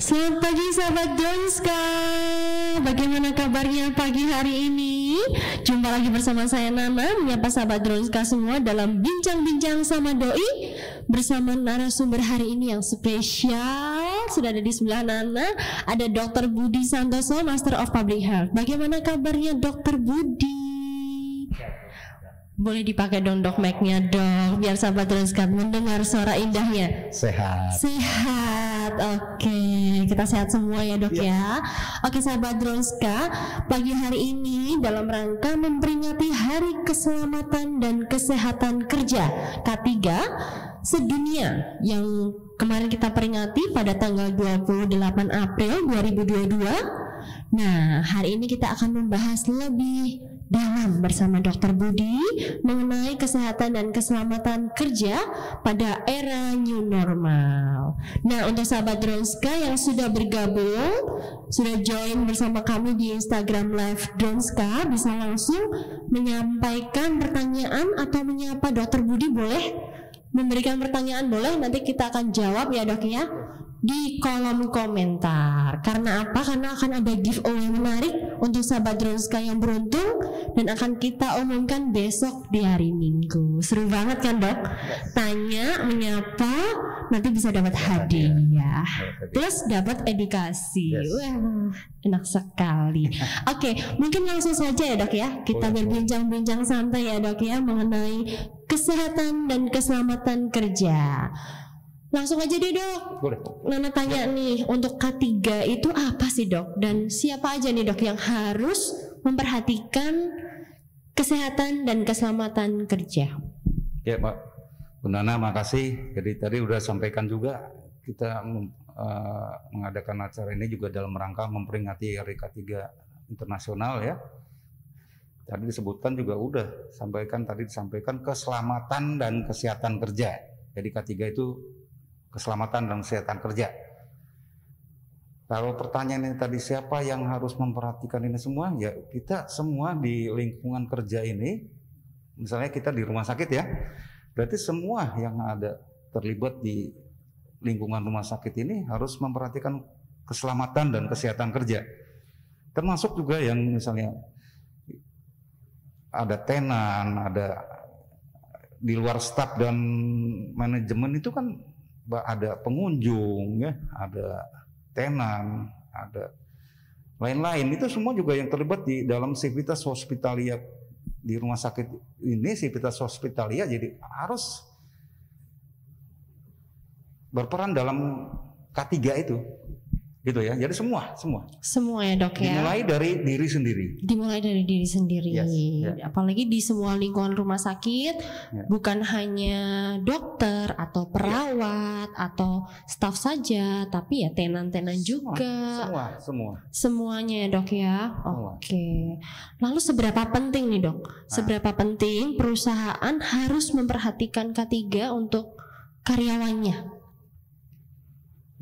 Selamat pagi sahabat Dronska. Bagaimana kabarnya pagi hari ini? Jumpa lagi bersama saya Nana, menyapa sahabat Dronska semua dalam bincang-bincang sama doi bersama narasumber hari ini yang spesial. Sudah ada di sebelah Nana, ada Dr. Budi Santoso, Master of Public Health. Bagaimana kabarnya Dr. Budi? Boleh dipakai dong dok mic-nya dong, biar sahabat Dronska mendengar suara indahnya. Sehat. Sehat, oke. Kita sehat semua ya dok ya. Oke sahabat Dronska, pagi hari ini dalam rangka memperingati Hari Keselamatan dan Kesehatan Kerja K3 sedunia yang kemarin kita peringati pada tanggal 28 April 2022. Nah, hari ini kita akan membahas lebih dalam bersama Dr. Budi mengenai kesehatan dan keselamatan kerja pada era new normal. Nah, untuk sahabat Dronska yang sudah bergabung, sudah join bersama kami di Instagram Live Dronska, bisa langsung menyampaikan pertanyaan atau menyapa Dr. Budi, boleh memberikan pertanyaan, boleh, nanti kita akan jawab ya dok ya di kolom komentar. Karena apa? Karena akan ada giveaway menarik untuk sahabat Dronska yang beruntung dan akan kita umumkan besok di hari Minggu. Seru banget kan dok? Tanya, menyapa, nanti bisa dapat hadiah. Terus dapat edukasi. Wah, enak sekali. Oke, mungkin langsung saja ya dok ya. Kita berbincang-bincang santai ya dok ya mengenai kesehatan dan keselamatan kerja. Langsung aja deh dok. Boleh. Nana tanya nih, untuk K3 itu apa sih dok? Dan siapa aja nih dok yang harus memperhatikan kesehatan dan keselamatan kerja? Ya Pak Bu Nana, makasih. Jadi tadi udah sampaikan juga kita mengadakan acara ini juga dalam rangka memperingati Hari K3 internasional ya. Tadi disebutkan juga udah disampaikan keselamatan dan kesehatan kerja. Jadi K3 itu keselamatan dan kesehatan kerja. Kalau pertanyaannya tadi siapa yang harus memperhatikan ini semua? Ya kita semua di lingkungan kerja ini, misalnya kita di rumah sakit ya, berarti semua yang ada terlibat di lingkungan rumah sakit ini harus memperhatikan keselamatan dan kesehatan kerja. Termasuk juga yang misalnya ada tenan, ada di luar staf dan manajemen itu kan ada pengunjung ya, ada tenan, ada lain-lain, itu semua juga yang terlibat di dalam sivitas hospitalia di rumah sakit ini, sivitas hospitalia, jadi harus berperan dalam K3 itu. Gitu ya. Jadi semua ya dok ya. Dimulai dari diri sendiri. Yes, yeah. Apalagi di semua lingkungan rumah sakit, bukan hanya dokter atau perawat atau staf saja, tapi ya tenan-tenan juga. Semuanya ya dok ya. Oke. Lalu seberapa penting nih dok? Seberapa penting perusahaan harus memperhatikan K3 untuk karyawannya?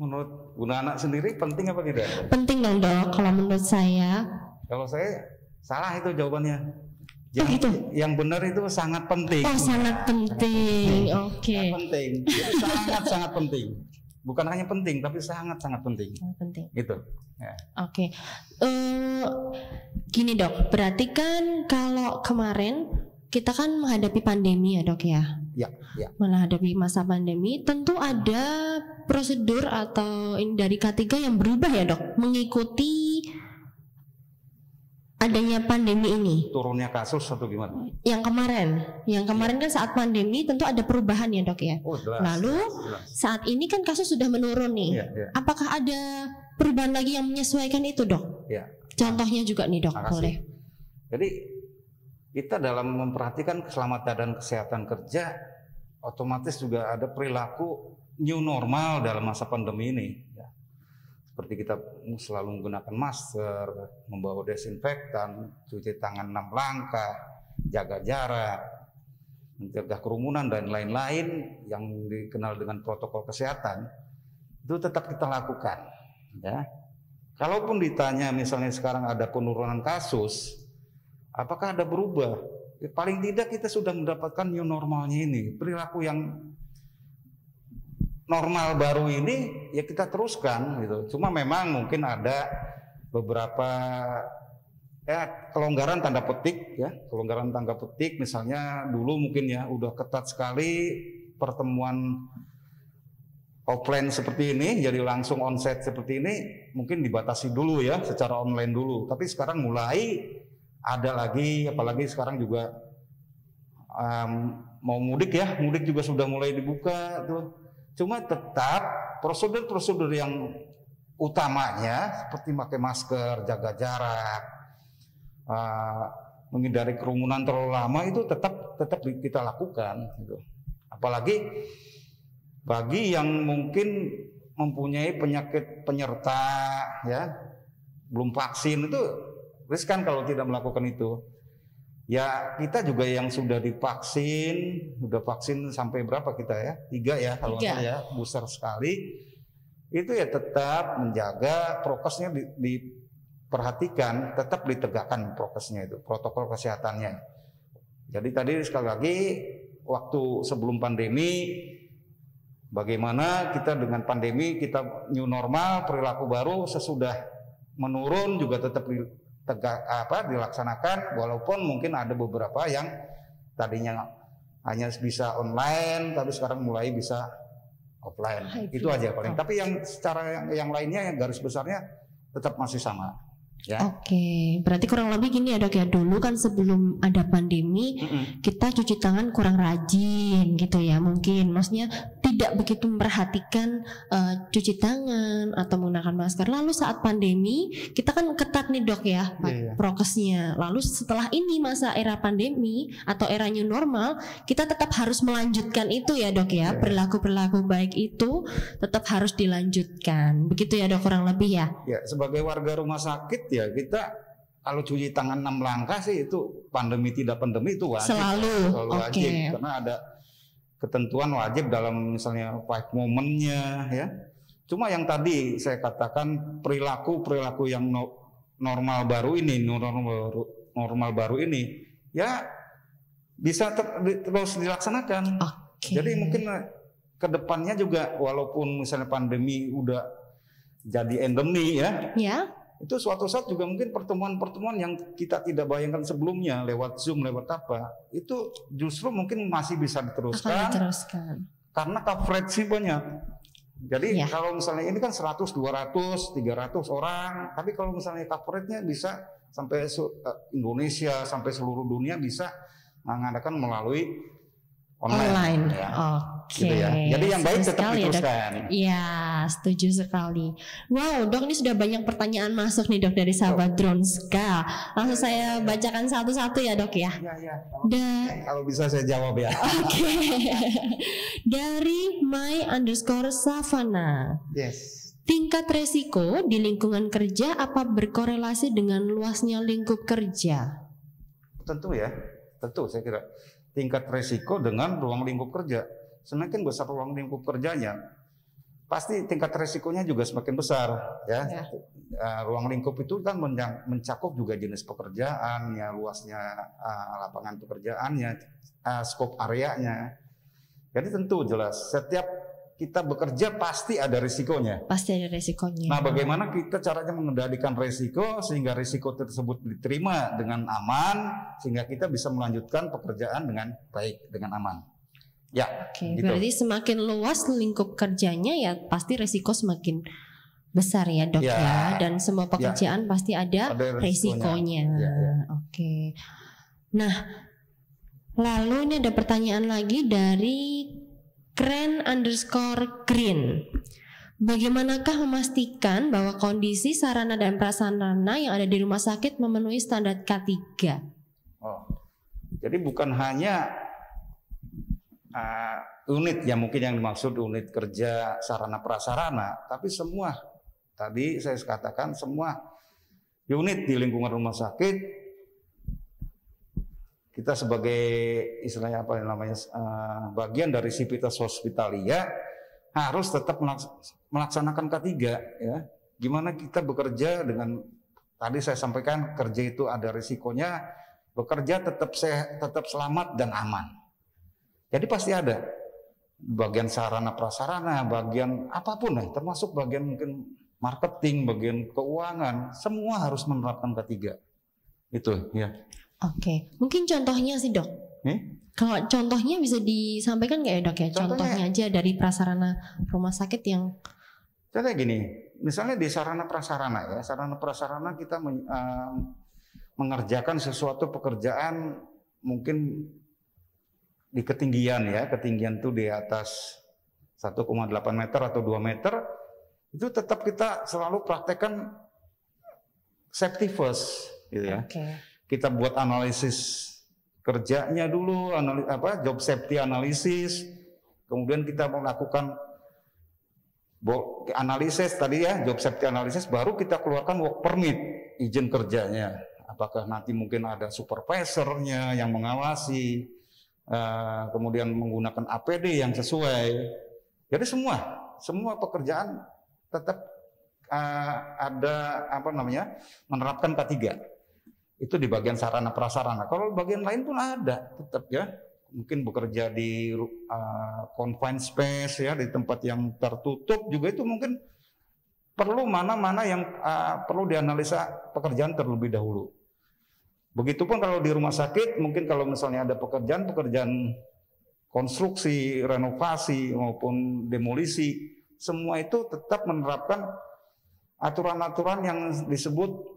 Menurut Bu Nana sendiri penting apa tidak? Penting dong dok, kalau menurut saya. Kalau saya salah itu jawabannya. Gitu? Yang benar itu sangat penting. Oh sangat penting, oke. Sangat penting, jadi sangat penting. Bukan hanya penting, tapi sangat penting. Penting. Gitu. Ya. Oke. Gini dok, berarti kan kalau kemarin kita kan menghadapi pandemi ya dok ya. Ya. Menghadapi masa pandemi, tentu ada prosedur atau dari K3 yang berubah ya dok, mengikuti adanya pandemi ini. Turunnya kasus atau gimana? Yang kemarin kan saat pandemi tentu ada perubahan ya dok ya. Lalu saat ini kan kasus sudah menurun nih. Apakah ada perubahan lagi yang menyesuaikan itu dok? Contohnya juga nih dok, boleh. Jadi kita dalam memperhatikan keselamatan dan kesehatan kerja, otomatis juga ada perilaku new normal dalam masa pandemi ini. Ya. Seperti kita selalu menggunakan masker, membawa desinfektan, cuci tangan 6 langkah, jaga jarak, mencegah kerumunan dan lain-lain yang dikenal dengan protokol kesehatan, itu tetap kita lakukan. Ya. Kalaupun ditanya misalnya sekarang ada penurunan kasus, apakah ada berubah? Ya, paling tidak kita sudah mendapatkan new normalnya ini, perilaku yang normal baru ini ya kita teruskan gitu. Cuma memang mungkin ada beberapa kelonggaran tanda petik ya, kelonggaran tanda petik misalnya dulu mungkin ya udah ketat sekali pertemuan offline seperti ini jadi langsung onsite seperti ini mungkin dibatasi dulu ya secara online dulu. Tapi sekarang mulai ada lagi, apalagi sekarang juga mau mudik ya, mudik juga sudah mulai dibuka tuh. Cuma tetap prosedur-prosedur yang utamanya seperti pakai masker, jaga jarak, menghindari kerumunan terlalu lama itu tetap kita lakukan. Gitu. Apalagi bagi yang mungkin mempunyai penyakit penyerta, ya belum vaksin itu riskan kalau tidak melakukan itu. Ya kita juga yang sudah divaksin, sudah vaksin sampai berapa kita ya? 3 ya kalau saya booster sekali. Itu ya tetap menjaga prokesnya diperhatikan, tetap ditegakkan prokesnya itu, protokol kesehatannya. Jadi tadi sekali lagi waktu sebelum pandemi, bagaimana kita dengan pandemi kita new normal, perilaku baru sesudah menurun juga tetap dilaksanakan, walaupun mungkin ada beberapa yang tadinya hanya bisa online tapi sekarang mulai bisa offline. Itu aja paling. Tapi yang secara yang lainnya yang garis besarnya tetap masih sama. Ya. Oke, berarti kurang lebih gini ya dok ya, dulu kan sebelum ada pandemi kita cuci tangan kurang rajin gitu ya, mungkin maksudnya tidak begitu memperhatikan cuci tangan atau menggunakan masker. Lalu saat pandemi kita kan ketat nih dok ya prokesnya. Lalu setelah ini masa era pandemi atau era new normal, kita tetap harus melanjutkan itu ya dok ya, perilaku-perilaku baik itu tetap harus dilanjutkan. Begitu ya dok kurang lebih ya. Ya, sebagai warga rumah sakit ya kita kalau cuci tangan 6 langkah sih itu pandemi tidak pandemi itu wajib. Selalu wajib karena ada ketentuan wajib dalam misalnya 5 momennya ya. Cuma yang tadi saya katakan perilaku yang normal baru ini, normal baru ini ya bisa terus dilaksanakan. Jadi mungkin ke depannya juga walaupun misalnya pandemi udah jadi endemi ya. Itu suatu saat juga mungkin pertemuan-pertemuan yang kita tidak bayangkan sebelumnya lewat Zoom, lewat apa, itu justru mungkin masih bisa diteruskan. Karena coverage-nya banyak. Jadi kalau misalnya ini kan 100, 200, 300 orang, tapi kalau misalnya coverage-nya bisa sampai Indonesia, sampai seluruh dunia bisa mengadakan melalui online. Ya. Gitu ya. Jadi yang baik tetap diteruskan. Iya, setuju sekali. Wow, dok ini sudah banyak pertanyaan masuk nih dok dari sahabat Dronska. Langsung saya bacakan satu-satu ya dok ya. Kalau bisa saya jawab ya. Dari my_savana. Tingkat resiko di lingkungan kerja apa berkorelasi dengan luasnya lingkup kerja? Tentu ya, tentu saya kira. Tingkat resiko dengan ruang lingkup kerja. Semakin besar ruang lingkup kerjanya, pasti tingkat resikonya juga semakin besar. Ya. Ruang lingkup itu kan mencakup juga jenis pekerjaannya, luasnya lapangan pekerjaannya, skop areanya. Jadi tentu jelas setiap kita bekerja pasti ada risikonya. Pasti ada risikonya. Nah, bagaimana kita caranya mengendalikan risiko sehingga risiko tersebut diterima dengan aman sehingga kita bisa melanjutkan pekerjaan dengan baik, dengan aman. Ya. Gitu. Berarti semakin luas lingkup kerjanya ya pasti risiko semakin besar ya dok ya. Dan semua pekerjaan pasti ada risikonya. Nah, lalu ini ada pertanyaan lagi dari Kren_Green. Bagaimanakah memastikan bahwa kondisi sarana dan prasarana yang ada di rumah sakit memenuhi standar K3? Jadi bukan hanya unit yang mungkin yang dimaksud unit kerja sarana prasarana, tapi semua tadi saya katakan semua unit di lingkungan rumah sakit kita sebagai istilahnya apa namanya bagian dari Sivitas Hospitalia harus tetap melaksanakan K3 ya. Gimana kita bekerja dengan tadi saya sampaikan kerja itu ada risikonya, bekerja tetap selamat dan aman. Jadi pasti ada bagian sarana prasarana, bagian apapun lah, termasuk bagian mungkin marketing, bagian keuangan, semua harus menerapkan K3. Itu ya. Oke, mungkin contohnya sih dok. Kalau contohnya bisa disampaikan nggak ya dok ya? Contohnya aja dari prasarana rumah sakit yang. Contohnya gini, misalnya di sarana prasarana ya, sarana prasarana kita mengerjakan sesuatu pekerjaan mungkin di ketinggian ya, ketinggian itu di atas 1,8 meter atau 2 meter, itu tetap kita selalu praktekkan safety first, gitu ya. Kita buat analisis kerjanya dulu, job safety analisis, kemudian kita melakukan analisis tadi ya, job safety analisis, baru kita keluarkan work permit, izin kerjanya. Apakah nanti mungkin ada supervisornya yang mengawasi, kemudian menggunakan APD yang sesuai. Jadi semua pekerjaan tetap ada menerapkan K3. Itu di bagian sarana prasarana. Kalau bagian lain pun ada tetap ya. Mungkin bekerja di confined space ya, di tempat yang tertutup juga itu mungkin perlu mana-mana yang perlu dianalisa pekerjaan terlebih dahulu. Begitupun kalau di rumah sakit, mungkin kalau misalnya ada pekerjaan konstruksi, renovasi maupun demolisi, semua itu tetap menerapkan aturan-aturan yang disebut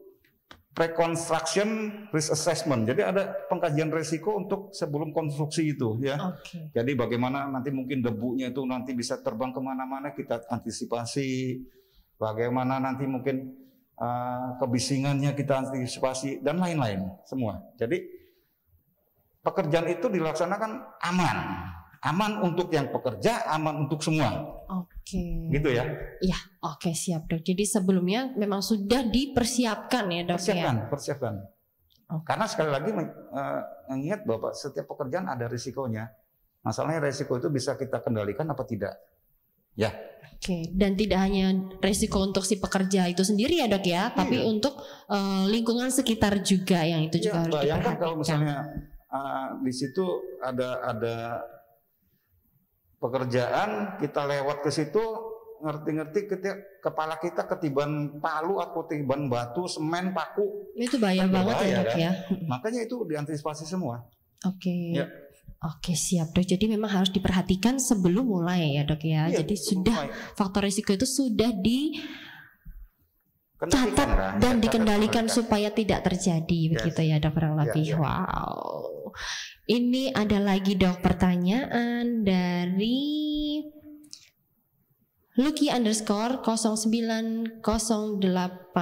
pre-construction risk assessment. Jadi ada pengkajian risiko untuk sebelum konstruksi itu ya. Jadi bagaimana nanti mungkin debunya itu nanti bisa terbang kemana-mana, kita antisipasi. Bagaimana nanti mungkin kebisingannya kita antisipasi dan lain-lain semua. Jadi pekerjaan itu dilaksanakan aman untuk yang pekerja, aman untuk semua. Gitu ya? Iya, siap dok. Jadi sebelumnya memang sudah dipersiapkan ya dok. Persiapkan. Karena sekali lagi mengingat bahwa setiap pekerjaan ada risikonya. Masalahnya risiko itu bisa kita kendalikan apa tidak? Ya. Dan tidak hanya risiko untuk si pekerja itu sendiri ya dok ya, tapi untuk lingkungan sekitar juga yang itu juga harus diperhatikan. Bayangkan kalau misalnya di situ ada pekerjaan, kita lewat ke situ, ngerti-ngerti kepala kita ketiban palu atau ketiban batu, semen, paku. Itu bahaya banget ya dok ya. Makanya itu diantisipasi semua. Ya. Siap dok. Jadi memang harus diperhatikan sebelum mulai ya dok ya. Jadi sudah faktor risiko itu sudah dicatat dan dikendalikan supaya tidak terjadi begitu ya dok kurang lebih. Wow. Ini ada lagi dok pertanyaan dari Lucky_0908.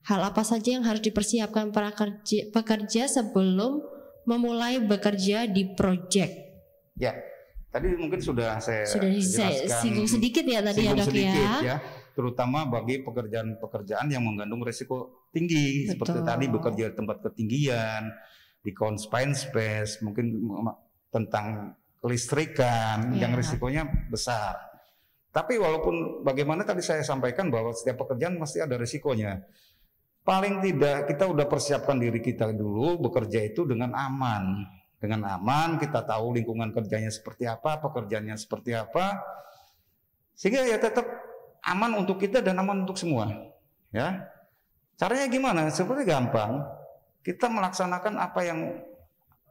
Hal apa saja yang harus dipersiapkan para pekerja sebelum memulai bekerja di proyek? Ya, tadi mungkin sudah saya singgung sedikit ya tadi ya dok ya. Terutama bagi pekerjaan yang mengandung risiko tinggi. Betul. Seperti tadi bekerja di tempat ketinggian, di confined space, mungkin tentang kelistrikan yang risikonya besar. Tapi walaupun bagaimana tadi saya sampaikan bahwa setiap pekerjaan mesti ada risikonya. Paling tidak kita udah persiapkan diri kita dulu bekerja itu dengan aman. Dengan aman kita tahu lingkungan kerjanya seperti apa, pekerjaannya seperti apa. Sehingga ya tetap aman untuk kita dan aman untuk semua. Ya. Caranya gimana? Seperti gampang. Kita melaksanakan apa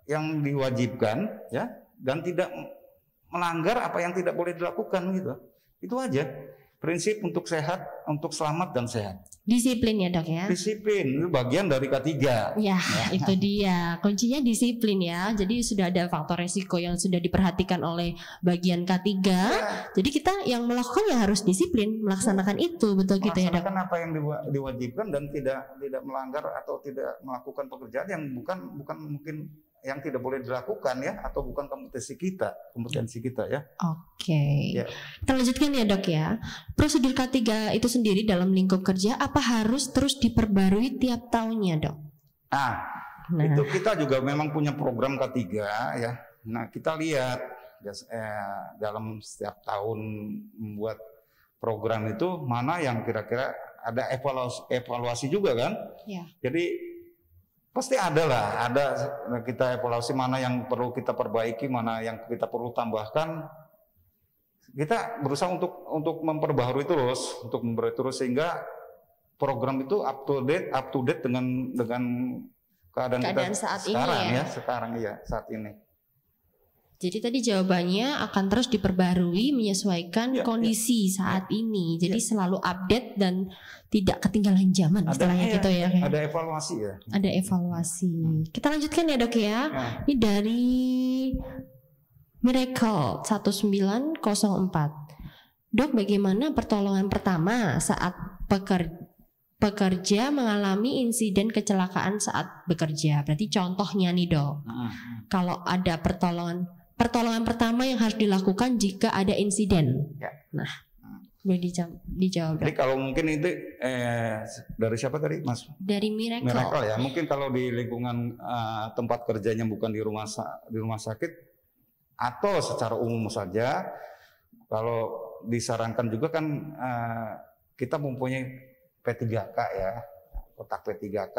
yang diwajibkan ya, dan tidak melanggar apa yang tidak boleh dilakukan gitu. Itu aja. Prinsip untuk sehat, untuk selamat dan sehat. Disiplin ya dok ya. Disiplin itu bagian dari K3. Ya, itu dia kuncinya disiplin ya. Jadi sudah ada faktor resiko yang sudah diperhatikan oleh bagian K3. Jadi kita yang melakukan ya harus disiplin melaksanakan itu, betul gitu ya dok. Melaksanakan apa yang diwajibkan dan tidak melanggar atau tidak melakukan pekerjaan yang bukan mungkin yang tidak boleh dilakukan ya, atau bukan kompetensi kita ya. Oke. Ya. Kita lanjutkan ya dok ya. Prosedur K3 itu sendiri dalam lingkup kerja apa harus terus diperbarui tiap tahunnya dok? Nah, itu kita juga memang punya program K3 ya. Nah kita lihat dalam setiap tahun membuat program itu mana yang kira-kira ada evaluasi juga kan? Ya. Jadi pasti ada kita evaluasi mana yang perlu kita perbaiki, mana yang kita perlu tambahkan. Kita berusaha untuk memperbaharui terus, sehingga program itu up to date dengan keadaan kita saat sekarang ini ya. Sekarang ya, saat ini. Jadi tadi jawabannya akan terus diperbarui menyesuaikan kondisi saat ini. Jadi selalu update dan tidak ketinggalan zaman istilahnya gitu ya. Ada evaluasi ya. Ada evaluasi. Kita lanjutkan ya dok ya. Ini dari Miracle 1904. Dok, bagaimana pertolongan pertama saat pekerja mengalami insiden kecelakaan saat bekerja? Berarti contohnya nih dok. Kalau ada pertolongan pertama yang harus dilakukan jika ada insiden. Ya. Nah, boleh dijawab. Jadi kalau mungkin itu dari siapa tadi, Mas? Dari Miracle. Miracle ya. Mungkin kalau di lingkungan tempat kerjanya bukan di rumah sakit atau secara umum saja, kalau disarankan juga kan kita mempunyai P3K ya, kotak P3K.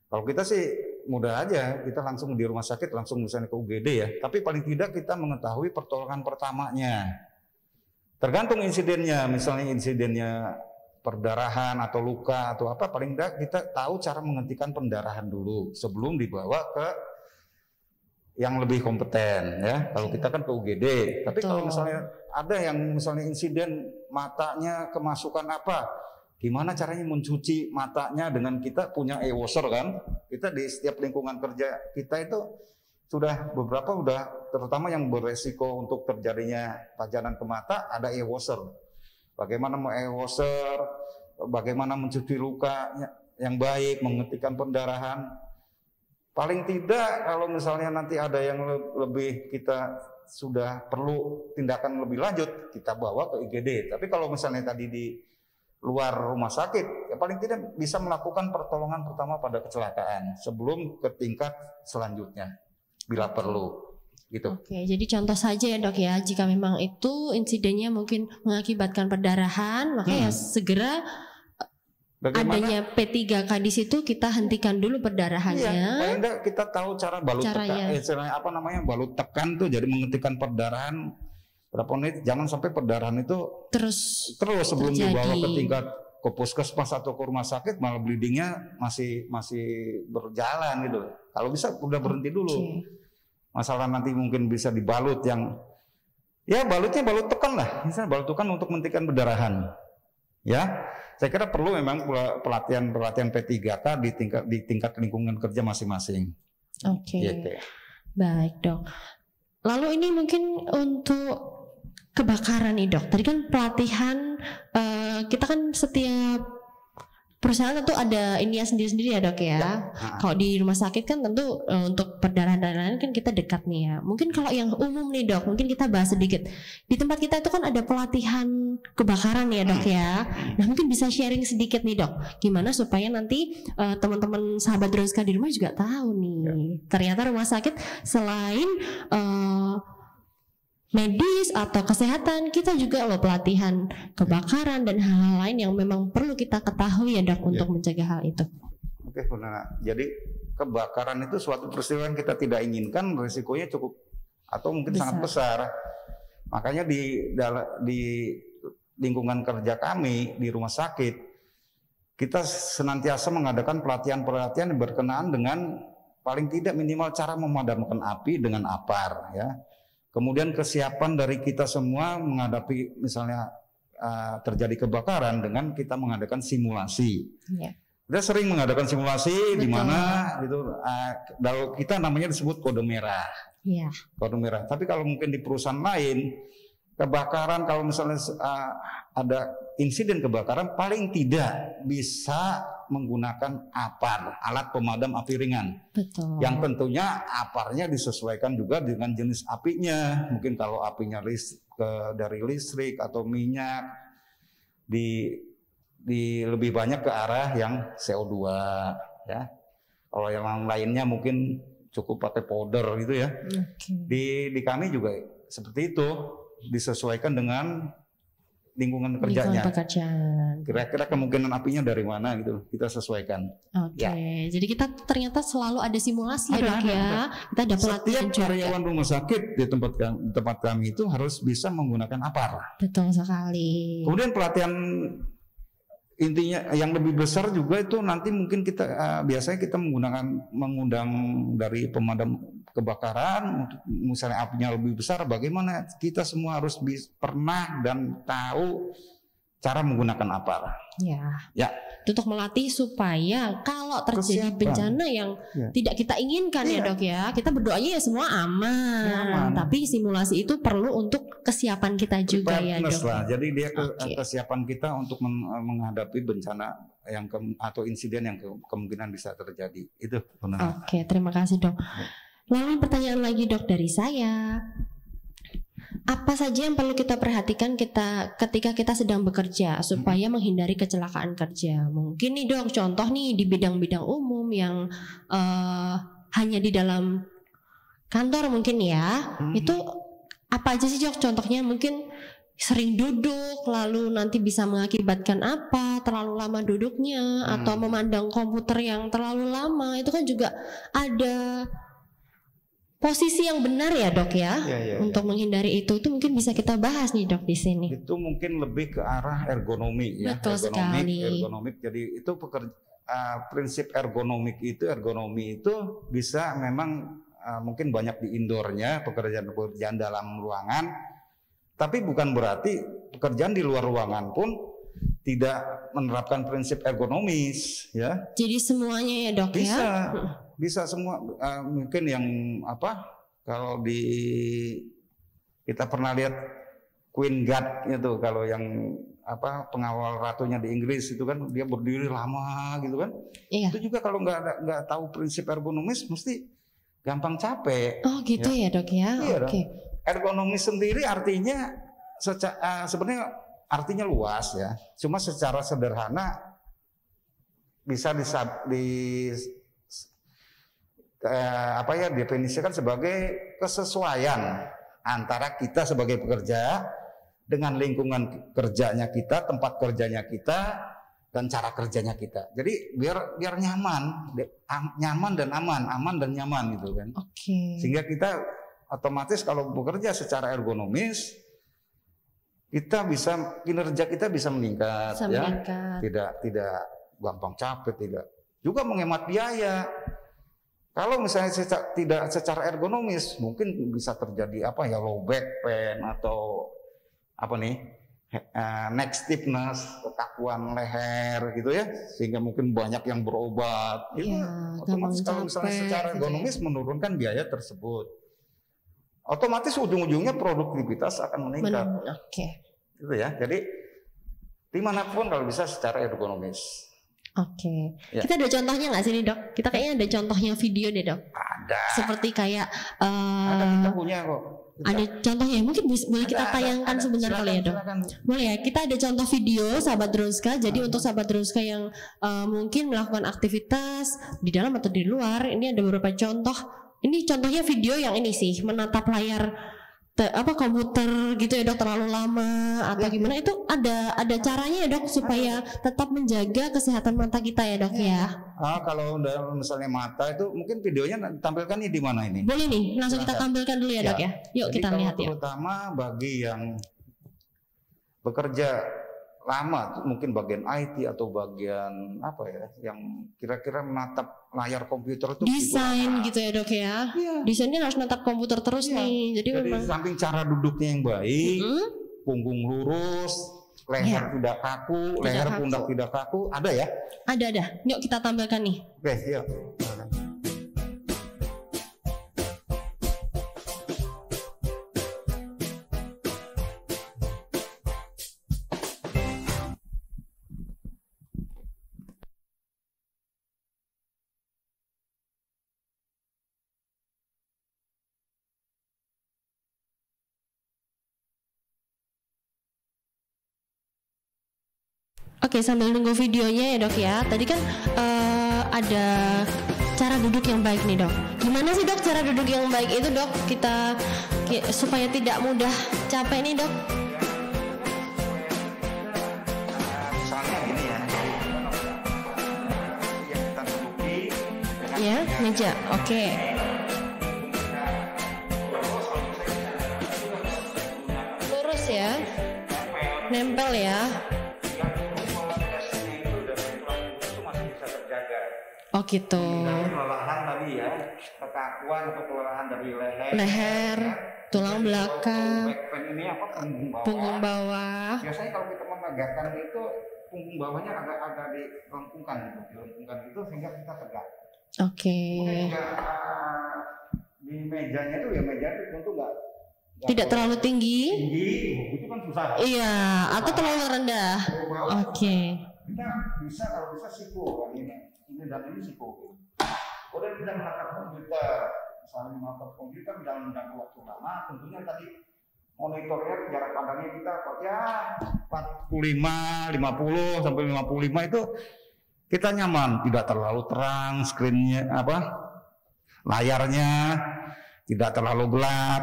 Kalau kita sih mudah aja, kita langsung di rumah sakit, langsung misalnya ke UGD ya. Tapi paling tidak kita mengetahui pertolongan pertamanya. Tergantung insidennya, misalnya insidennya perdarahan atau luka atau apa, paling tidak kita tahu cara menghentikan pendarahan dulu sebelum dibawa ke yang lebih kompeten ya. Kalau kita kan ke UGD. Tapi kalau misalnya ada yang misalnya insiden matanya kemasukan apa, gimana caranya mencuci matanya dengan kita punya e-washer kan? Kita di setiap lingkungan kerja kita itu sudah beberapa terutama yang beresiko untuk terjadinya pajanan ke mata ada e-washer. Bagaimana e-washer, bagaimana mencuci luka yang baik, menghentikan pendarahan. Paling tidak kalau misalnya nanti ada yang lebih kita sudah perlu tindakan lebih lanjut, kita bawa ke IGD. Tapi kalau misalnya tadi di luar rumah sakit, ya paling tidak bisa melakukan pertolongan pertama pada kecelakaan sebelum ke tingkat selanjutnya bila perlu gitu. Oke, jadi contoh saja ya dok ya, jika memang itu insidennya mungkin mengakibatkan perdarahan, maka ya segera adanya P3K di situ kita hentikan dulu perdarahannya. Iya, paling tidak kita tahu cara balut tekan, balut tekan tuh jadi menghentikan perdarahan. Berapa menit, jangan sampai perdarahan itu terus sebelum dibawa ke tingkat ke puskesmas atau ke rumah sakit malah bleedingnya masih berjalan gitu. Kalau bisa udah berhenti dulu. Masalah nanti mungkin bisa dibalut yang balutnya balut tekan lah, misalnya balut tekan untuk menghentikan perdarahan. Ya, saya kira perlu memang pelatihan P3K di tingkat lingkungan kerja masing-masing. Oke. Baik dok. Lalu ini mungkin untuk kebakaran nih dok. Tadi kan pelatihan kita kan setiap perusahaan tentu ada ini ya sendiri-sendiri ya dok ya. Kalau di rumah sakit kan tentu untuk perdarahan dan lain-lain kan kita dekat nih ya. Mungkin kalau yang umum nih dok, mungkin kita bahas sedikit. Di tempat kita itu kan ada pelatihan kebakaran ya dok ya. Nah mungkin bisa sharing sedikit nih dok. Gimana supaya nanti teman-teman sahabat Droska di rumah juga tahu nih. Ternyata rumah sakit selain medis atau kesehatan, kita juga pelatihan kebakaran dan hal-hal lain yang memang perlu kita ketahui ya dok untuk mencegah hal itu. Oke, benar. Jadi kebakaran itu suatu peristiwa yang kita tidak inginkan, risikonya cukup atau mungkin sangat besar. Makanya di lingkungan kerja kami di rumah sakit, kita senantiasa mengadakan pelatihan-pelatihan yang berkenaan dengan paling tidak minimal cara memadamkan api dengan APAR ya. Kemudian kesiapan dari kita semua menghadapi misalnya terjadi kebakaran dengan kita mengadakan simulasi. Kita sering mengadakan simulasi di mana itu kita namanya disebut kode merah. Kode merah. Tapi kalau mungkin di perusahaan lain kebakaran, kalau misalnya ada insiden kebakaran paling tidak bisa menggunakan APAR, alat pemadam api ringan. Betul. Yang tentunya APAR-nya disesuaikan juga dengan jenis apinya. Mungkin kalau apinya dari listrik atau minyak, lebih banyak ke arah yang CO2 ya. Kalau yang lainnya mungkin cukup pakai powder gitu ya. Okay. Di kami juga seperti itu, disesuaikan dengan lingkungan pekerjaannya. Kira-kira kemungkinan apinya dari mana gitu, kita sesuaikan. Oke, jadi kita ternyata selalu ada simulasi ya dok ya. Kita ada pelatihan juga. Setiap karyawan rumah sakit di tempat kami itu harus bisa menggunakan APAR. Betul sekali. Kemudian pelatihan intinya yang lebih besar juga itu nanti mungkin kita biasanya kita mengundang dari pemadam kebakaran, misalnya apinya lebih besar, bagaimana kita semua harus pernah dan tahu cara menggunakan APAR. Ya. Untuk melatih supaya kalau terjadi bencana yang tidak kita inginkan ya dok ya, kita berdoanya ya semua aman. Tapi simulasi itu perlu untuk kesiapan kita juga ya dok. Jadi dia kesiapan kita untuk menghadapi bencana atau insiden yang kemungkinan bisa terjadi. Itu benar. Oke, terima kasih dok. Lalu pertanyaan lagi dok dari saya. Apa saja yang perlu kita perhatikan ketika kita sedang bekerja supaya menghindari kecelakaan kerja? Mungkin nih dok, contoh nih di bidang-bidang umum yang hanya di dalam kantor mungkin ya, itu apa aja sih dok contohnya? Mungkin sering duduk lalu nanti bisa mengakibatkan apa, terlalu lama duduknya, atau memandang komputer yang terlalu lama, itu kan juga ada posisi yang benar ya dok ya, untuk menghindari itu mungkin bisa kita bahas nih dok di sini. Itu mungkin lebih ke arah ergonomi ya. Betul sekali. Ergonomik. Jadi itu prinsip ergonomi itu bisa memang mungkin banyak di indoornya, pekerjaan dalam ruangan, tapi bukan berarti pekerjaan di luar ruangan pun tidak menerapkan prinsip ergonomis ya. Jadi semuanya ya dok bisa. ya. Bisa semua, mungkin yang kalau kita pernah lihat Queen Guard itu, kalau yang pengawal ratunya di Inggris itu kan dia berdiri lama gitu kan. Iya. Itu juga kalau nggak tahu prinsip ergonomis mesti gampang capek. Oh gitu ya dok ya. Iya. Oke. Ergonomis sendiri artinya sebenarnya artinya luas ya. Cuma secara sederhana bisa definisikan sebagai kesesuaian antara kita sebagai pekerja dengan lingkungan kerjanya kita, tempat kerjanya kita, dan cara kerjanya kita. Jadi biar nyaman dan aman dan nyaman gitu kan. Oke. Sehingga kita otomatis kalau bekerja secara ergonomis, kinerja kita bisa meningkat. Tidak gampang capek, tidak juga menghemat biaya. Kalau misalnya tidak secara ergonomis, mungkin bisa terjadi low back pain atau neck stiffness, kekakuan leher gitu ya, sehingga mungkin banyak yang berobat. Otomatis kalau misalnya secara ergonomis menurunkan biaya tersebut, otomatis ujung-ujungnya produktivitas akan meningkat. Gitu ya. Jadi dimanapun kalau bisa secara ergonomis. Oke. Kita ada contohnya nggak sih nih dok? Kita kayaknya ada contohnya video deh dok. Ada. Seperti kayak ada, kita punya kok. Ada contohnya, mungkin boleh kita tayangkan sebentar kali ya dok. Boleh ya, kita ada contoh video sahabat Drozka. Jadi untuk sahabat Drozka yang mungkin melakukan aktivitas di dalam atau di luar, ini ada beberapa contoh. Ini contohnya video yang ini sih, menatap layar komputer gitu ya dok, terlalu lama atau gimana, itu ada caranya ya dok supaya tetap menjaga kesehatan mata kita ya dok ya. Kalau misalnya mata itu mungkin videonya tampilkan di mana ini? Boleh nih, langsung kita tampilkan dulu ya dok ya. Yuk kita lihat ya. Terutama bagi yang bekerja lama, mungkin bagian IT atau bagian yang kira-kira menatap layar komputer itu desain gitu ya dok ya. Desainnya harus natap komputer terus nih. Jadi memang samping cara duduknya yang baik, punggung lurus, leher tidak kaku, leher pundak tidak kaku, ada ya? Ada. Yuk kita tampilkan nih. Oke, yuk. Oke, sambil nunggu videonya ya dok ya. Tadi kan ada cara duduk yang baik nih dok. Gimana sih dok cara duduk yang baik itu dok? Kita supaya tidak mudah capek nih dok. Misalnya gini ya. Yang kita duduki dengan Ya, meja. Oke. Lurus ya. Nempel ya. Oh gitu. Kelelahan tadi ya, kekakuan atau kelelahan dari Leher, tulang belakang, back pain ini apa punggung bawah. Biasanya kalau kita menegakkan itu punggung bawahnya agak dilengkungkan gitu sehingga kita tegak. Oke. Kemudian juga di mejanya itu ya meja itu tentu nggak Tidak terlalu tinggi. itu kan susah. Iya, atau terlalu rendah. Oke. Kita bisa kalau bisa siku ini dan ini siku. Kemudian kita menatap komputer, misalnya menatap komputer dalam jangka waktu lama, tentunya tadi monitornya jarak pandangnya kita ya 45, 50 sampai 55 itu kita nyaman, tidak terlalu terang screennya layarnya tidak terlalu gelap.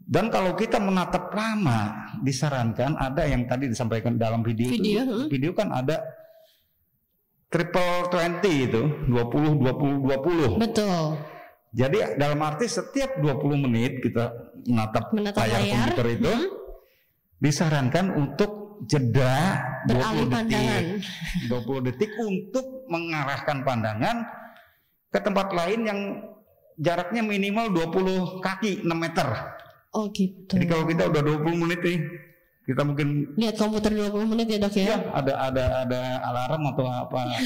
Dan kalau kita menatap lama, disarankan ada yang tadi disampaikan dalam video kan ada triple 20 itu 20. Betul. Jadi dalam arti setiap 20 menit kita menatap layar komputer itu disarankan untuk jeda 20 detik untuk mengarahkan pandangan ke tempat lain yang jaraknya minimal 20 kaki 6 meter. Oh gitu. Jadi kalau kita udah 20 menit nih, kita mungkin lihat komputer 20 menit ya dok ya? Ya, ada alarm atau apa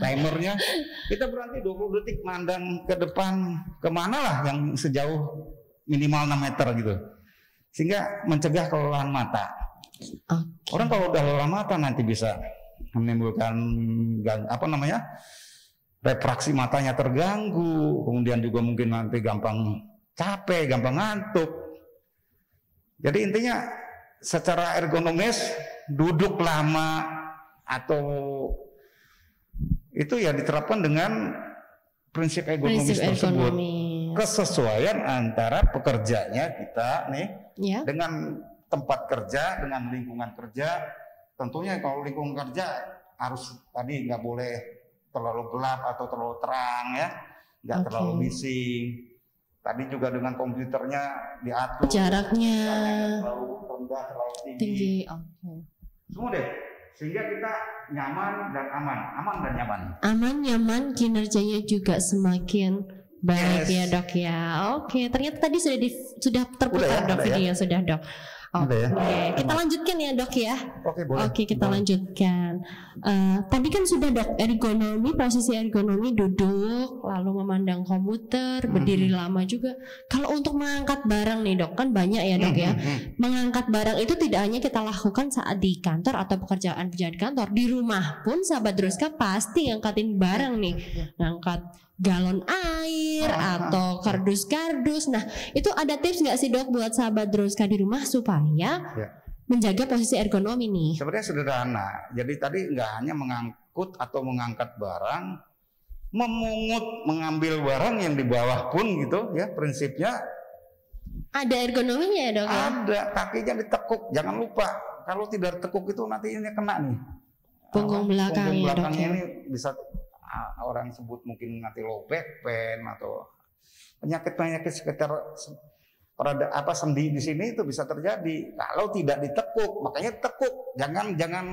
timernya. Kita berhenti 20 detik mandang ke depan kemana lah yang sejauh minimal 6 meter gitu. Sehingga mencegah kelelahan mata. Okay. Orang kalau udah lelah mata nanti bisa menimbulkan refraksi matanya terganggu, kemudian juga mungkin nanti gampang capek, gampang ngantuk. Jadi intinya secara ergonomis duduk lama atau itu ya diterapkan dengan prinsip ergonomis tersebut. Kesesuaian antara pekerjanya kita nih dengan tempat kerja, dengan lingkungan kerja. Tentunya kalau lingkungan kerja harus tadi nggak boleh terlalu gelap atau terlalu terang ya, nggak terlalu bising. Tadi juga dengan komputernya diatur jaraknya terlalu rendah, terlalu tinggi. Semua deh, sehingga kita nyaman dan aman dan nyaman. Aman, nyaman, kinerjanya juga semakin baik ya dok ya. Oke, ternyata tadi sudah terputar dok video sudah dok. Oke, kita lanjutkan ya dok ya. Oke, boleh. Oke, kita lanjutkan. Tadi kan sudah dok ergonomi, posisi ergonomi duduk, lalu memandang komputer, berdiri lama juga. Kalau untuk mengangkat barang nih dok, kan banyak ya dok ya. Mengangkat barang itu tidak hanya kita lakukan saat di kantor atau pekerjaan kantor, di rumah pun sahabat Druska pasti ngangkatin barang nih, ngangkat galon air atau kardus-kardus. Nah, itu ada tips nggak sih dok buat sahabat Druska di rumah supaya menjaga posisi ergonomi nih? Sebenarnya sederhana. Jadi tadi nggak hanya mengangkut atau mengangkat barang, memungut, mengambil barang yang di bawah pun gitu ya, prinsipnya ada ergonominya ya dok ya? Ada, kakinya ditekuk. Jangan lupa kalau tidak ditekuk itu nanti ini kena nih. Punggung belakangnya dok ya? Ini bisa orang sebut mungkin nanti low back pain atau penyakit sekitar sendi di sini itu bisa terjadi kalau tidak ditekuk. Makanya tekuk, jangan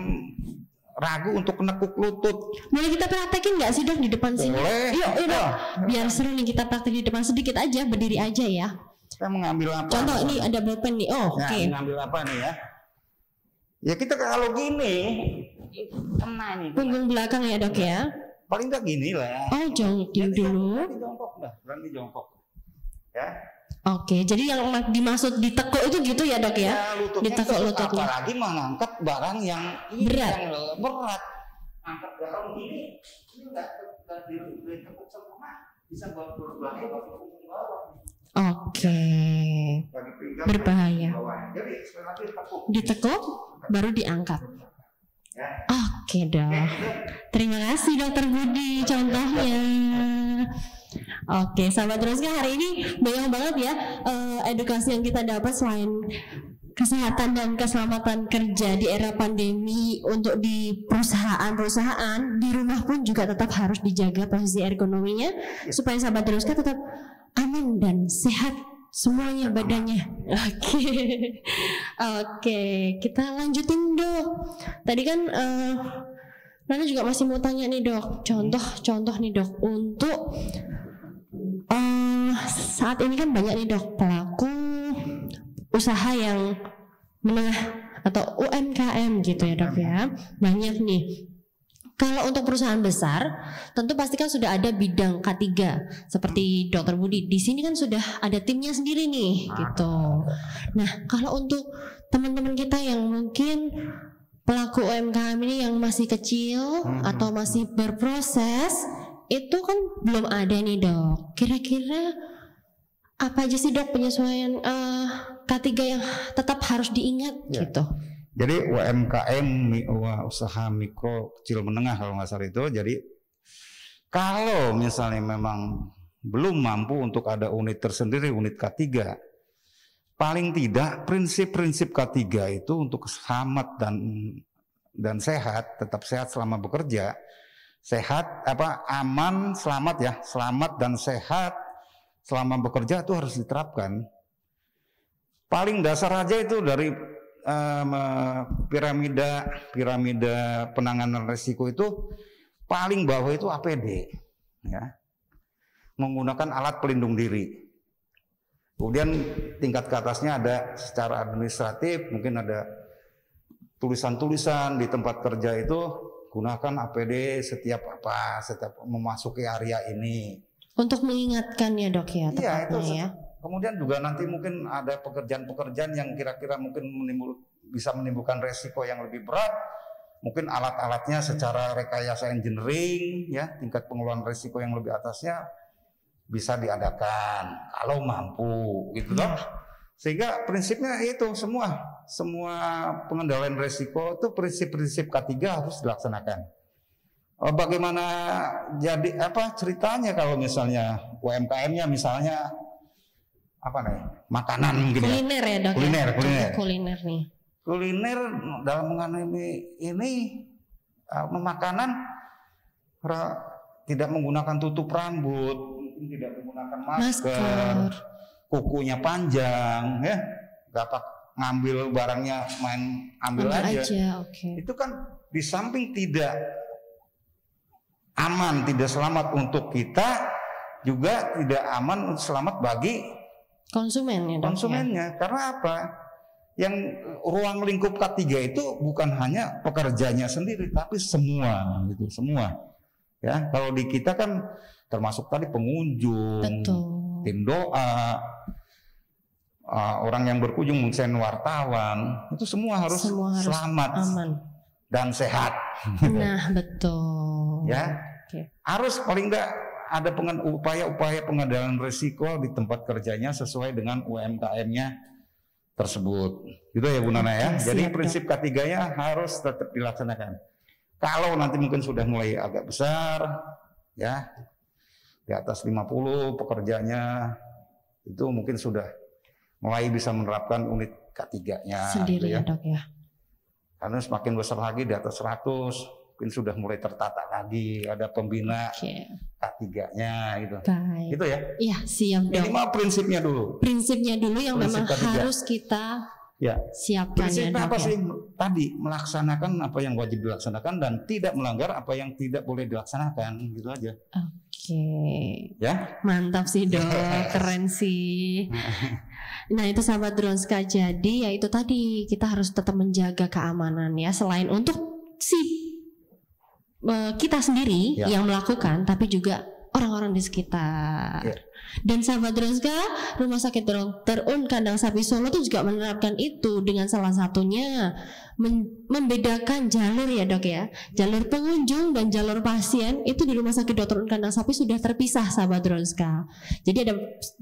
ragu untuk menekuk lutut. Boleh kita praktekin nggak sih dok di depan sini? Boleh. Yuk dok, biar seru nih kita praktek di depan sedikit aja, berdiri aja ya. Kita mengambil apa? Contoh ini ada bolpen nih. Oke. Mengambil apa nih ya? Ya kita kalau gini kena nih. Punggung belakang ya dok ya? Paling enggak gini lah. Oh, jongkok dulu. Berani jongkok. Ya. Oke, jadi yang dimaksud ditekuk itu gitu ya dok ya? Ditekuk lututnya. Apalagi mengangkat barang yang berat. Angkat barang ini enggak ditekuk sempurna, bisa berbahaya bagi punggung bawah. Oke. Berbahaya. Jadi sekali lagi ditekuk baru diangkat. Oke dok. Terima kasih Dokter Budi contohnya. Oke, sahabat Droska, hari ini banyak banget ya edukasi yang kita dapat selain kesehatan dan keselamatan kerja di era pandemi. Untuk di perusahaan-perusahaan, di rumah pun juga tetap harus dijaga posisi ergonominya supaya sahabat Droska tetap aman dan sehat semuanya badannya. Oke, kita lanjutin dok. Tadi kan Nana juga masih mau tanya nih dok, contoh nih dok untuk saat ini kan banyak nih dok pelaku usaha yang menengah atau UMKM gitu ya dok ya, banyak nih. Kalau untuk perusahaan besar, tentu pastikan sudah ada bidang K3 seperti Dokter Budi. Di sini kan sudah ada timnya sendiri nih, gitu. Nah, kalau untuk teman-teman kita yang mungkin pelaku UMKM ini yang masih kecil atau masih berproses, itu kan belum ada nih dok. Kira-kira apa aja sih dok penyesuaian K3 yang tetap harus diingat gitu? Jadi UMKM, usaha mikro kecil menengah kalau nggak salah itu. Jadi kalau misalnya memang belum mampu untuk ada unit tersendiri, unit K3, paling tidak prinsip-prinsip K3 itu untuk selamat dan sehat, tetap sehat selama bekerja, sehat aman, selamat ya, selamat dan sehat selama bekerja itu harus diterapkan. Paling dasar aja itu dari piramida penanganan risiko itu paling bawah itu APD ya, menggunakan alat pelindung diri. Kemudian tingkat ke atasnya ada secara administratif, mungkin ada tulisan-tulisan di tempat kerja itu gunakan APD setiap memasuki area ini. Untuk mengingatkan ya dok ya, tepatnya ya. Kemudian juga nanti mungkin ada pekerjaan-pekerjaan yang kira-kira mungkin bisa menimbulkan resiko yang lebih berat. Mungkin alat-alatnya secara rekayasa engineering ya, tingkat pengelolaan resiko yang lebih atasnya bisa diadakan kalau mampu gitu loh. Sehingga prinsipnya itu semua pengendalian resiko itu prinsip-prinsip K3 harus dilaksanakan. Bagaimana jadi ceritanya kalau misalnya UMKM-nya misalnya makanan mungkin kuliner ya dok, kuliner nih. Kuliner dalam mengenai ini makanan tidak menggunakan tutup rambut, tidak menggunakan masker, kukunya panjang ya, gampang ngambil barangnya main ambil aja. Okay. Itu kan di samping tidak aman, tidak selamat untuk kita, juga tidak aman selamat bagi konsumennya. Karena apa? Yang ruang lingkup K3 itu bukan hanya pekerjanya sendiri, tapi semua gitu, semua. Ya, kalau di kita kan termasuk tadi pengunjung, tim doa, orang yang berkunjung, misalnya wartawan, itu semua harus selamat, aman dan sehat. Nah, betul. Ya, harus paling enggak ada upaya-upaya pengendalian risiko di tempat kerjanya sesuai dengan UMKM-nya tersebut. Gitu ya Bu Nana ya. Jadi prinsip K3-nya harus tetap dilaksanakan. Kalau nanti mungkin sudah mulai agak besar ya, di atas 50 pekerjanya, itu mungkin sudah mulai bisa menerapkan unit K3-nya sendiri gitu ya dok ya. Karena semakin besar lagi di atas 100 mungkin sudah mulai tertata lagi, ada pembina K3-nya gitu. Baik. Gitu ya. Iya, siap dok. Minimal prinsipnya dulu. Prinsipnya dulu yang prinsip memang K3 harus kita siapkan. Prinsipnya apa sih? Tadi melaksanakan apa yang wajib dilaksanakan dan tidak melanggar apa yang tidak boleh dilaksanakan, gitu aja. Oke. Ya. Mantap sih dok, keren sih. Nah itu sahabat Droska, jadi ya itu tadi kita harus tetap menjaga keamanan ya, selain untuk kita sendiri yang melakukan, tapi juga orang-orang di sekitar. Dan sahabat Droska, Rumah Sakit Dr. Un Kandang Sapi Solo itu juga menerapkan itu dengan salah satunya membedakan jalur ya dok ya. Jalur pengunjung dan jalur pasien itu di Rumah Sakit Dr. Un Kandang Sapi sudah terpisah sahabat Droska. Jadi ada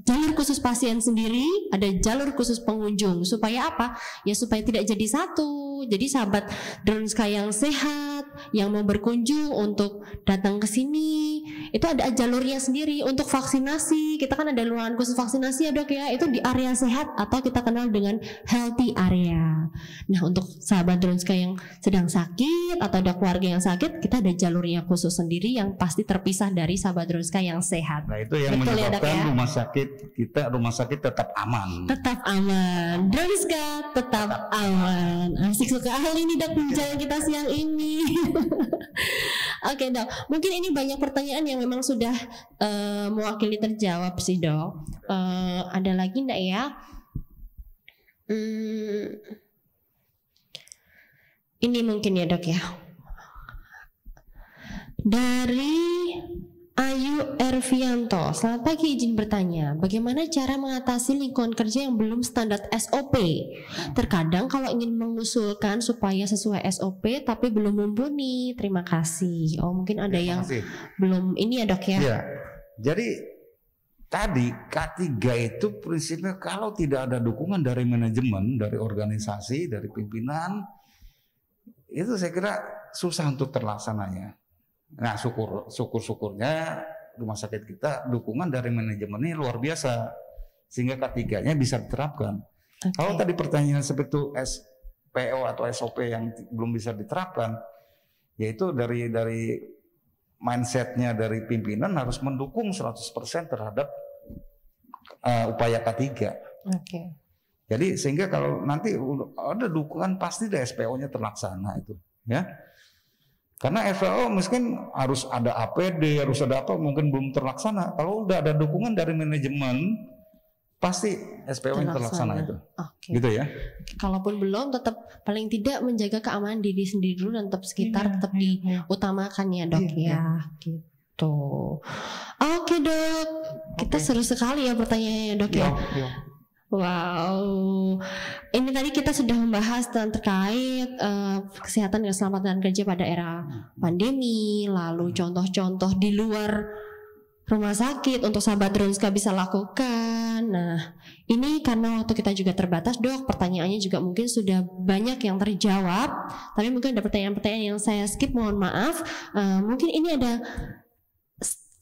jalur khusus pasien sendiri, ada jalur khusus pengunjung. Supaya apa? Ya supaya tidak jadi satu. Jadi sahabat Droska yang sehat, yang mau berkunjung untuk datang ke sini, itu ada jalurnya sendiri. Untuk vaksinasi, kita kan ada ruangan khusus vaksinasi ya dok ya. Itu di area sehat atau kita kenal dengan healthy area. Nah untuk sahabat Droska yang sedang sakit atau ada keluarga yang sakit, kita ada jalurnya khusus sendiri yang pasti terpisah dari sahabat Droska yang sehat. Nah itu yang betul menyebabkan ya, rumah sakit tetap aman. Tetap aman, Droska tetap aman. Asik sekali nih dok bincang kita siang ini. Oke dok, mungkin ini banyak pertanyaan yang memang sudah mewakili terjawab sih dok. Ada lagi enggak ya? Ini mungkin ya dok ya. Dari Ayu Ervianto, selamat pagi, izin bertanya, bagaimana cara mengatasi lingkungan kerja yang belum standar SOP? Terkadang kalau ingin mengusulkan supaya sesuai SOP tapi belum mumpuni. Terima kasih. Oh mungkin ada yang belum ini ya dok ya. Iya. Jadi tadi K3 itu prinsipnya kalau tidak ada dukungan dari manajemen, dari organisasi, dari pimpinan, itu saya kira susah untuk terlaksananya. Nah syukur-syukurnya rumah sakit kita dukungan dari manajemen ini luar biasa sehingga K3-nya bisa diterapkan. Okay. Kalau tadi pertanyaan seperti itu SPO atau SOP yang belum bisa diterapkan, yaitu dari mindsetnya dari pimpinan harus mendukung 100% terhadap upaya K3. Okay. Jadi sehingga kalau nanti ada dukungan pasti dari SPO-nya terlaksana itu, ya. Karena SPO mungkin harus ada APD, harus ada apa, mungkin belum terlaksana. Kalau udah ada dukungan dari manajemen, pasti SPO-nya terlaksana itu. Okay. Gitu ya. Kalaupun belum, tetap paling tidak menjaga keamanan diri sendiri dulu dan tetap sekitar tetap diutamakan ya dok ya. Gitu. Oke dok, kita seru sekali ya pertanyaannya dok ya. Wow, ini tadi kita sudah membahas terkait kesehatan dan keselamatan kerja pada era pandemi, lalu contoh-contoh di luar rumah sakit untuk sahabat Droska bisa lakukan. Nah, ini karena waktu kita juga terbatas dok, pertanyaannya juga mungkin sudah banyak yang terjawab, tapi mungkin ada pertanyaan-pertanyaan yang saya skip, mohon maaf. Mungkin ini ada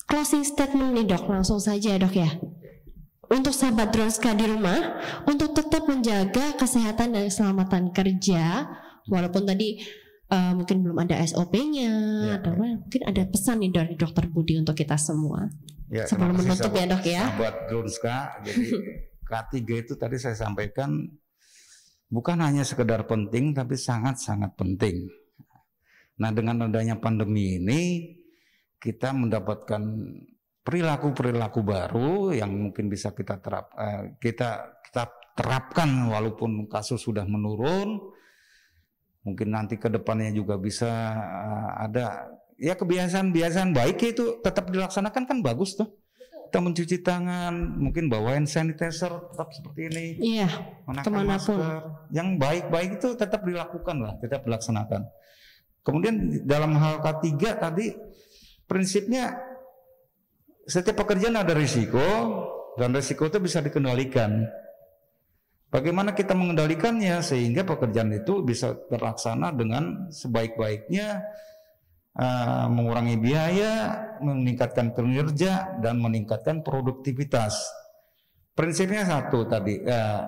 closing statement nih dok, langsung saja dok ya. Untuk sahabat Droska di rumah, untuk tetap menjaga kesehatan dan keselamatan kerja, walaupun tadi mungkin belum ada SOP-nya, atau mungkin ada pesan nih dari Dokter Budi untuk kita semua. Ya, sebelum menutup ya dok ya. Sahabat Droska, jadi K3 itu tadi saya sampaikan bukan hanya sekedar penting, tapi sangat-sangat penting. Nah dengan adanya pandemi ini, kita mendapatkan perilaku-perilaku baru yang mungkin bisa kita terapkan walaupun kasus sudah menurun. Mungkin nanti ke depannya juga bisa ada ya kebiasaan-kebiasaan baik itu tetap dilaksanakan, kan bagus tuh. Kita mencuci tangan, mungkin bawa hand sanitizer tetap seperti ini. Iya, kemanapun. Masker. Yang baik-baik itu tetap dilakukan lah, tetap dilaksanakan. Kemudian dalam hal K3 tadi prinsipnya setiap pekerjaan ada risiko dan risiko itu bisa dikendalikan. Bagaimana kita mengendalikannya sehingga pekerjaan itu bisa terlaksana dengan sebaik-baiknya, mengurangi biaya, meningkatkan kinerja dan meningkatkan produktivitas. Prinsipnya satu tadi,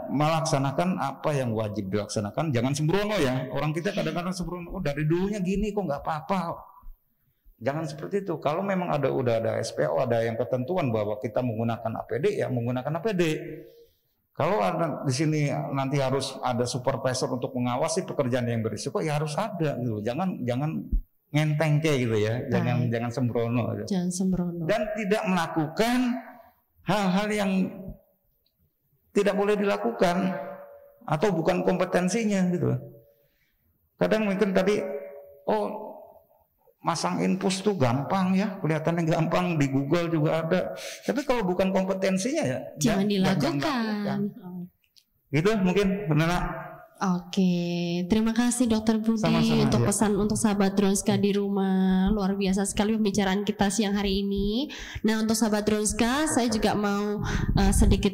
melaksanakan apa yang wajib dilaksanakan, jangan sembrono ya. Orang kita kadang-kadang sembrono, oh dari dulunya gini kok nggak apa-apa. Jangan seperti itu. Kalau memang udah ada SPO, ada yang ketentuan bahwa kita menggunakan APD, ya menggunakan APD. Kalau ada di sini nanti harus ada supervisor untuk mengawasi pekerjaan yang berisiko, ya harus ada gitu. Jangan ngenteng kayak gitu ya. Jangan sembrono. Gitu. Jangan sembrono. Dan tidak melakukan hal-hal yang tidak boleh dilakukan atau bukan kompetensinya gitu. Kadang mungkin tadi masang infus tuh gampang ya, kelihatannya gampang, di Google juga ada. Tapi kalau bukan kompetensinya ya jangan dilakukan. Gitu mungkin benar. Oke, terima kasih Dokter Budi untuk pesan untuk sahabat Dronska di rumah. Luar biasa sekali pembicaraan kita siang hari ini. Nah, untuk sahabat Dronska, saya juga mau sedikit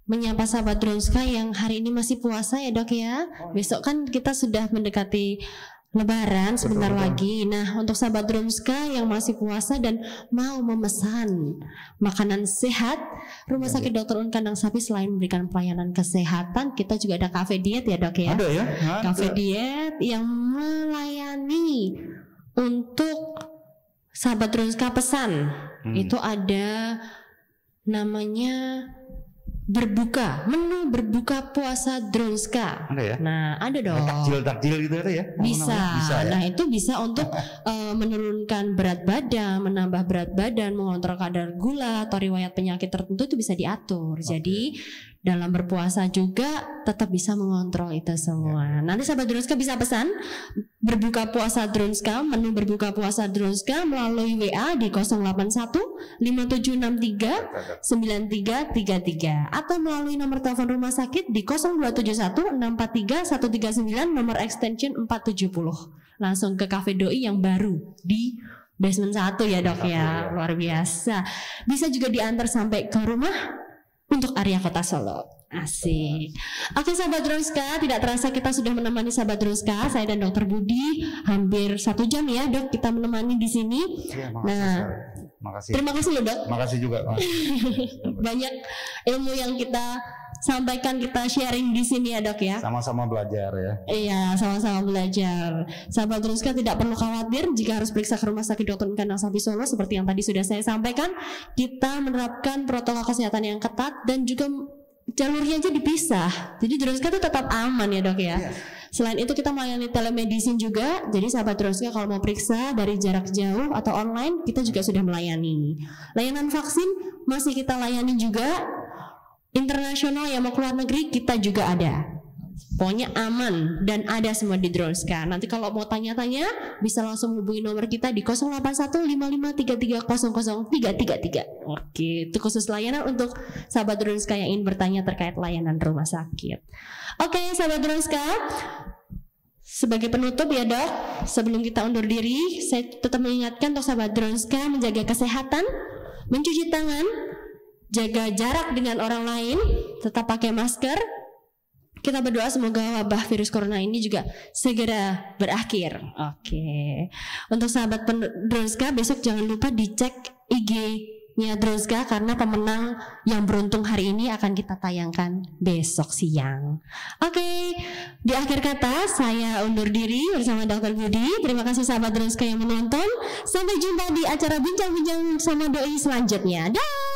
menyapa sahabat Dronska yang hari ini masih puasa ya Dok ya. Besok kan kita sudah mendekati Lebaran sebentar lagi. Nah, untuk sahabat Dronska yang masih puasa dan mau memesan makanan sehat, Rumah Sakit Dr. Un Kandang Sapi selain memberikan pelayanan kesehatan, kita juga ada kafe diet ya Dok ya. Ada ya. Kafe diet yang melayani untuk sahabat Dronska pesan. Itu ada namanya menu berbuka puasa Dronska. Ada ya? Nah, ada dong. Takjil gitu ada ya? Bisa ya? Nah, itu bisa untuk Oh. menurunkan berat badan, menambah berat badan, mengontrol kadar gula atau riwayat penyakit tertentu itu bisa diatur. Jadi dalam berpuasa juga tetap bisa mengontrol itu semua. Nanti sahabat Dronska bisa pesan berbuka puasa Dronska, menu berbuka puasa Dronska melalui WA di 081 5763 9333 atau melalui nomor telepon rumah sakit di 0271 643 139 nomor extension 470. Langsung ke Cafe Doi yang baru di basement 1 ya Dok ya. Luar biasa. Bisa juga diantar sampai ke rumah untuk area Kota Solo. Asik. Oke sahabat Dronska, tidak terasa kita sudah menemani sahabat Dronska, saya dan Dokter Budi hampir 1 jam ya Dok kita menemani di sini. Ya, makasih. Terima kasih loh Dok. Makasih juga. Banyak ilmu yang kita sampaikan, kita sharing di sini ya Dok ya. Sama-sama belajar ya. Iya, sama-sama belajar. Sahabat Dronska tidak perlu khawatir jika harus periksa ke Rumah Sakit Dr. Un Kandang Sapi Solo. Seperti yang tadi sudah saya sampaikan, kita menerapkan protokol kesehatan yang ketat dan juga jalurnya aja dipisah. Jadi Dronska itu tetap aman ya Dok ya. Selain itu kita melayani telemedicine juga. Jadi sahabat Dronska kalau mau periksa dari jarak jauh atau online, kita juga sudah melayani. Layanan vaksin masih kita layani juga. Internasional yang mau keluar negeri kita juga ada. Pokoknya aman dan ada semua di Dronska. Nanti kalau mau tanya-tanya bisa langsung hubungi nomor kita di 0815533000333. Oke, itu khusus layanan untuk sahabat Dronska yang ingin bertanya terkait layanan rumah sakit. Oke, sahabat Dronska, sebagai penutup ya Dok, sebelum kita undur diri, saya tetap mengingatkan untuk sahabat Dronska menjaga kesehatan, mencuci tangan, jaga jarak dengan orang lain, tetap pakai masker. Kita berdoa semoga wabah virus corona ini juga segera berakhir. Oke. Untuk sahabat Dronska, besok jangan lupa dicek IG-nya Dronska karena pemenang yang beruntung hari ini akan kita tayangkan besok siang. Oke. Di akhir kata saya undur diri bersama Dr. Budi. Terima kasih sahabat Dronska yang menonton. Sampai jumpa di acara bincang-bincang sama doi selanjutnya. Dah.